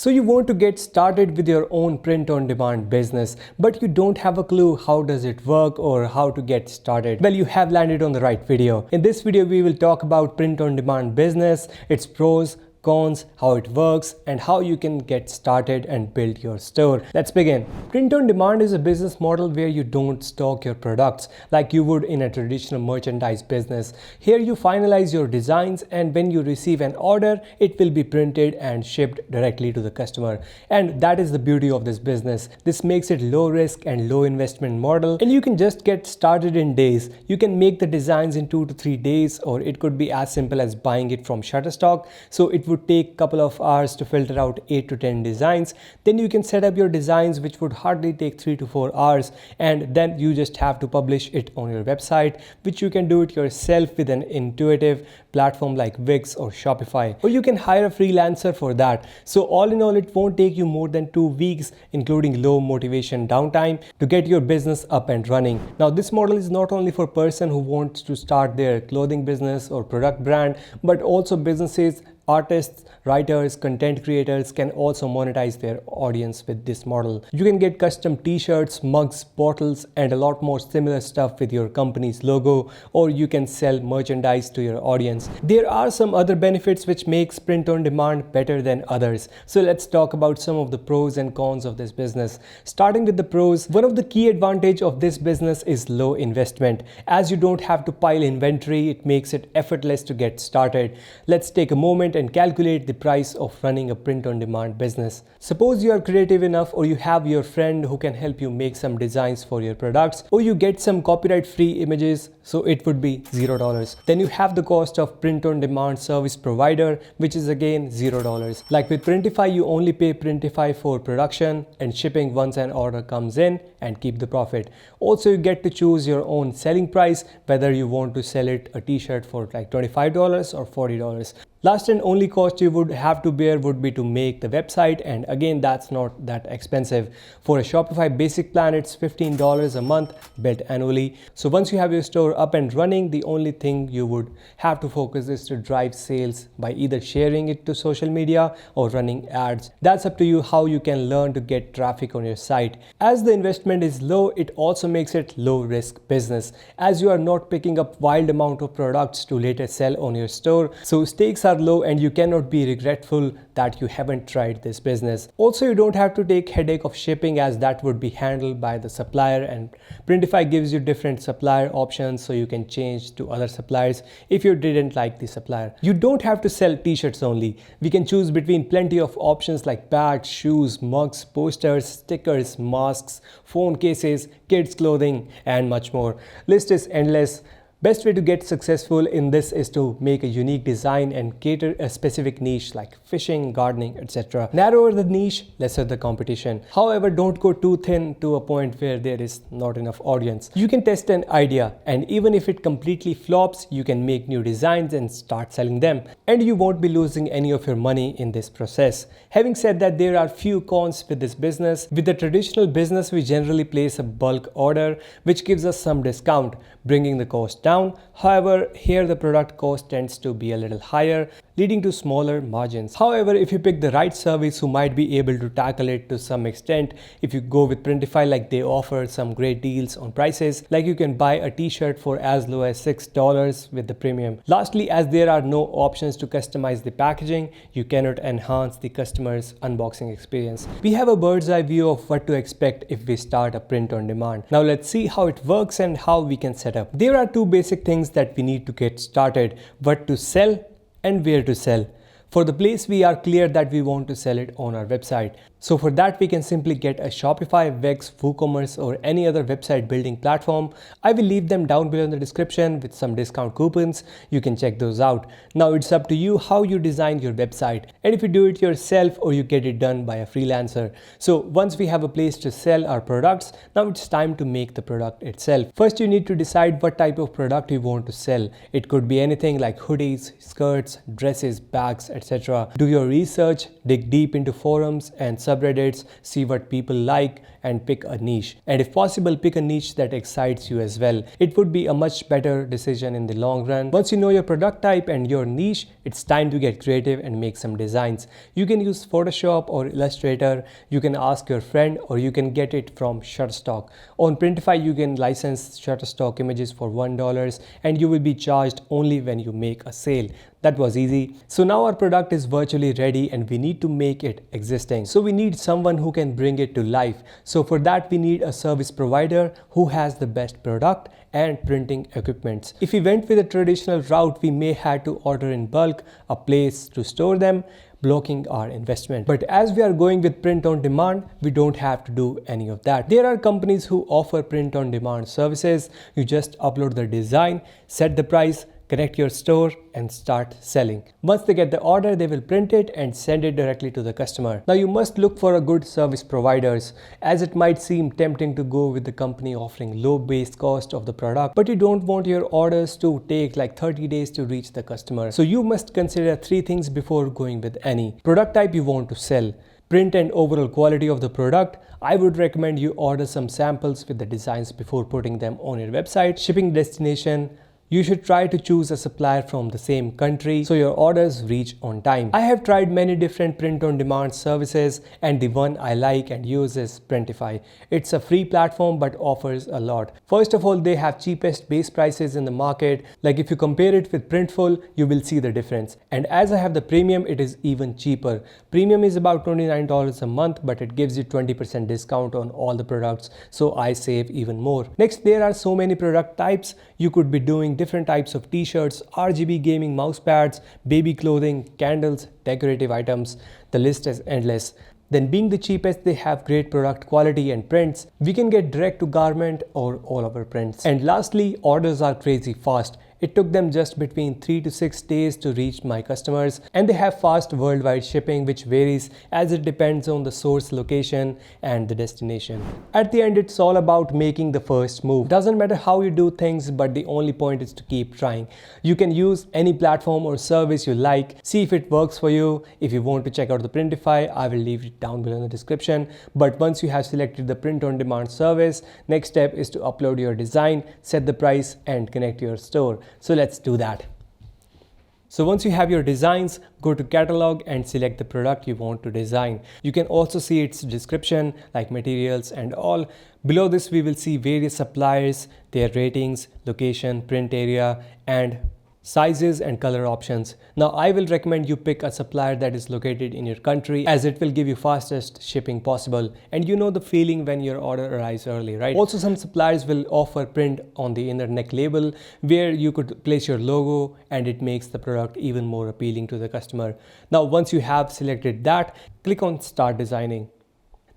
So you want to get started with your own print-on-demand business, but you don't have a clue how does it work or how to get started. Well, you have landed on the right video. In this video, we will talk about print-on-demand business, its pros, cons, how it works, and how you can get started and build your store. Let's begin. Print on demand is a business model where you don't stock your products like you would in a traditional merchandise business. Here you finalize your designs, and when you receive an order, it will be printed and shipped directly to the customer. And that is the beauty of this business. This makes it low risk and low investment model, and you can just get started in days. You can make the designs in 2 to 3 days, or it could be as simple as buying it from Shutterstock. So it would take a couple of hours to filter out 8 to 10 designs. Then you can set up your designs, which would hardly take 3 to 4 hours, and then you just have to publish it on your website, which you can do it yourself with an intuitive platform like Wix or Shopify, or you can hire a freelancer for that. So all in all, it won't take you more than 2 weeks, including low motivation downtime, to get your business up and running. Now, this model is not only for person who wants to start their clothing business or product brand, but also businesses, artists, writers, content creators can also monetize their audience with this model. You can get custom t-shirts, mugs, bottles, and a lot more similar stuff with your company's logo, or you can sell merchandise to your audience. There are some other benefits which makes print on demand better than others. So let's talk about some of the pros and cons of this business. Starting with the pros, one of the key advantage of this business is low investment. As you don't have to pile inventory, it makes it effortless to get started. Let's take a moment and calculate the price of running a print-on-demand business. Suppose you are creative enough, or you have your friend who can help you make some designs for your products, or you get some copyright-free images, so it would be $0. Then you have the cost of print-on-demand service provider, which is again $0. Like with Printify, you only pay Printify for production and shipping once an order comes in, and keep the profit. Also, you get to choose your own selling price, whether you want to sell it a t-shirt for like $25 or $40. Last and only cost you would have to bear would be to make the website, and again, that's not that expensive. For a Shopify basic plan, it's $15 a month, billed annually. So once you have your store up and running, the only thing you would have to focus is to drive sales by either sharing it to social media or running ads. That's up to you how you can learn to get traffic on your site. As the investment is low, it also makes it low risk business, as you are not picking up wild amount of products to later sell on your store. So stakes are low, and you cannot be regretful that you haven't tried this business. Also, you don't have to take headache of shipping, as that would be handled by the supplier, and Printify gives you different supplier options, so you can change to other suppliers if you didn't like the supplier. You don't have to sell t-shirts only. We can choose between plenty of options like bags, shoes, mugs, posters, stickers, masks, phone cases, kids clothing, and much more. List is endless. Best way to get successful in this is to make a unique design and cater a specific niche like fishing, gardening, etc. Narrower the niche, lesser the competition. However, don't go too thin to a point where there is not enough audience. You can test an idea, and even if it completely flops, you can make new designs and start selling them. And you won't be losing any of your money in this process. Having said that, there are few cons with this business. With the traditional business, we generally place a bulk order, which gives us some discount, bringing the cost down. However, here the product cost tends to be a little higher, leading to smaller margins. However, if you pick the right service who might be able to tackle it to some extent, if you go with Printify, like they offer some great deals on prices, like you can buy a t-shirt for as low as $6 with the premium. Lastly, as there are no options to customize the packaging, you cannot enhance the customer's unboxing experience. We have a bird's eye view of what to expect if we start a print on demand. Now let's see how it works and how we can set up. There are two basic things that we need to get started: what to sell and where to sell. For the place, we are clear that we want to sell it on our website. So for that, we can simply get a Shopify, Wix, WooCommerce, or any other website building platform. I will leave them down below in the description with some discount coupons. You can check those out. Now it's up to you how you design your website, and if you do it yourself or you get it done by a freelancer. So once we have a place to sell our products, now it's time to make the product itself. First, you need to decide what type of product you want to sell. It could be anything like hoodies, skirts, dresses, bags, etc. Do your research, dig deep into forums and subreddits, see what people like, and pick a niche. And if possible, pick a niche that excites you as well. It would be a much better decision in the long run. Once you know your product type and your niche, it's time to get creative and make some designs. You can use Photoshop or Illustrator, you can ask your friend, or you can get it from Shutterstock. On Printify, you can license Shutterstock images for $1 and you will be charged only when you make a sale. That was easy. So now our product is virtually ready and we need to make it existing. So we need someone who can bring it to life. So for that we need a service provider who has the best product and printing equipments. If we went with a traditional route, we may have to order in bulk, a place to store them, blocking our investment. But as we are going with print on demand, we don't have to do any of that. There are companies who offer print on demand services. You just upload the design, set the price, connect your store and start selling. Once they get the order, they will print it and send it directly to the customer. Now you must look for a good service providers, as it might seem tempting to go with the company offering low base cost of the product, but you don't want your orders to take like 30 days to reach the customer. So you must consider 3 things before going with any. Product type you want to sell, print and overall quality of the product. I would recommend you order some samples with the designs before putting them on your website. Shipping destination. You should try to choose a supplier from the same country so your orders reach on time. I have tried many different print-on-demand services and the one I like and use is Printify. It's a free platform but offers a lot. First of all, they have cheapest base prices in the market. Like if you compare it with Printful, you will see the difference. And as I have the premium, it is even cheaper. Premium is about $29 a month, but it gives you 20% discount on all the products, so I save even more. Next, there are so many product types. You could be doing different types of t-shirts, RGB gaming mouse pads, baby clothing, candles, decorative items. The list is endless. Then being the cheapest, they have great product quality and prints. We can get direct to garment or all of our prints. And lastly, orders are crazy fast. It took them just between 3 to 6 days to reach my customers, and they have fast worldwide shipping, which varies as it depends on the source location and the destination. At the end, it's all about making the first move. Doesn't matter how you do things, but the only point is to keep trying. You can use any platform or service you like. See if it works for you. If you want to check out the Printify, I will leave it down below in the description. But once you have selected the print on demand service, next step is to upload your design, set the price, and connect your store. So let's do that. So once you have your designs, go to catalog and select the product you want to design. You can also see its description like materials and all. Below this we will see various suppliers, their ratings, location, print area, and sizes and color options. Now I will recommend you pick a supplier that is located in your country, as it will give you fastest shipping possible, and you know the feeling when your order arrives early, right? Also, some suppliers will offer print on the inner neck label where you could place your logo, and it makes the product even more appealing to the customer. Now once you have selected that, click on start designing.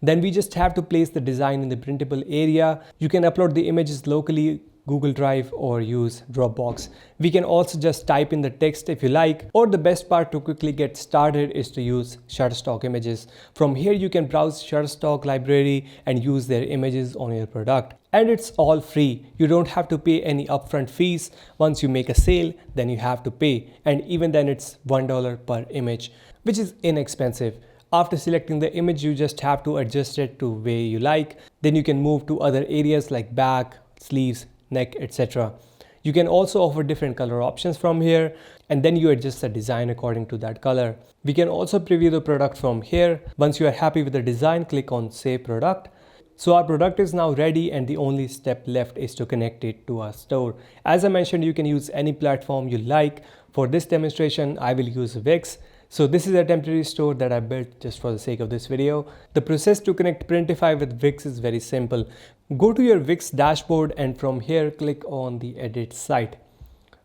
Then we just have to place the design in the printable area. You can upload the images locally, Google Drive, or use Dropbox. We can also just type in the text if you like, or the best part to quickly get started is to use Shutterstock images. From here you can browse Shutterstock library and use their images on your product. And it's all free. You don't have to pay any upfront fees. Once you make a sale, then you have to pay. And even then it's $1 per image, which is inexpensive. After selecting the image, you just have to adjust it to way you like. Then you can move to other areas like back, sleeves, neck, etc. You can also offer different color options from here, and then you adjust the design according to that color. We can also preview the product from here. Once you are happy with the design, click on Save Product. So our product is now ready, and the only step left is to connect it to our store. As I mentioned, you can use any platform you like. For this demonstration, I will use Wix. So this is a temporary store that I built just for the sake of this video. The process to connect Printify with Wix is very simple. Go to your Wix dashboard and from here click on the edit site.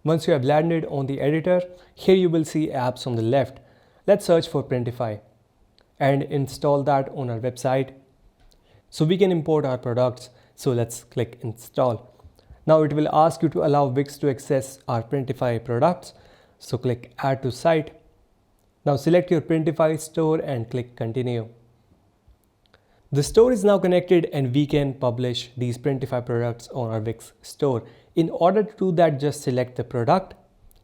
Once you have landed on the editor, here you will see apps on the left. Let's search for Printify and install that on our website. So we can import our products. So let's click install. Now it will ask you to allow Wix to access our Printify products. So click add to site. Now select your Printify store and click continue. The store is now connected and we can publish these Printify products on our Wix store. In order to do that, just select the product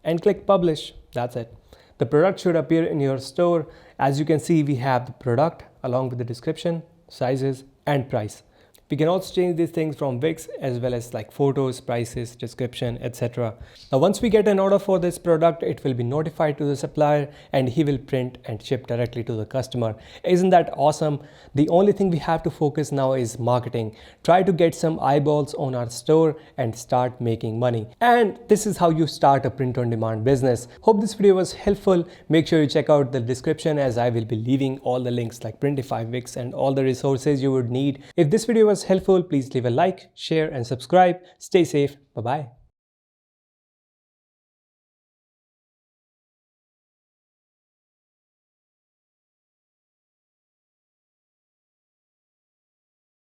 and click publish. That's it. The product should appear in your store. As you can see, we have the product along with the description, sizes, and price. We can also change these things from Wix as well as like photos, prices, description, etc. Now once we get an order for this product, it will be notified to the supplier and he will print and ship directly to the customer. Isn't that awesome? The only thing we have to focus now is marketing. Try to get some eyeballs on our store and start making money. And this is how you start a print-on-demand business. Hope this video was helpful. Make sure you check out the description as I will be leaving all the links like Printify, Wix, and all the resources you would need. If this video was helpful, please leave a like, share, and subscribe. Stay safe. Bye-bye.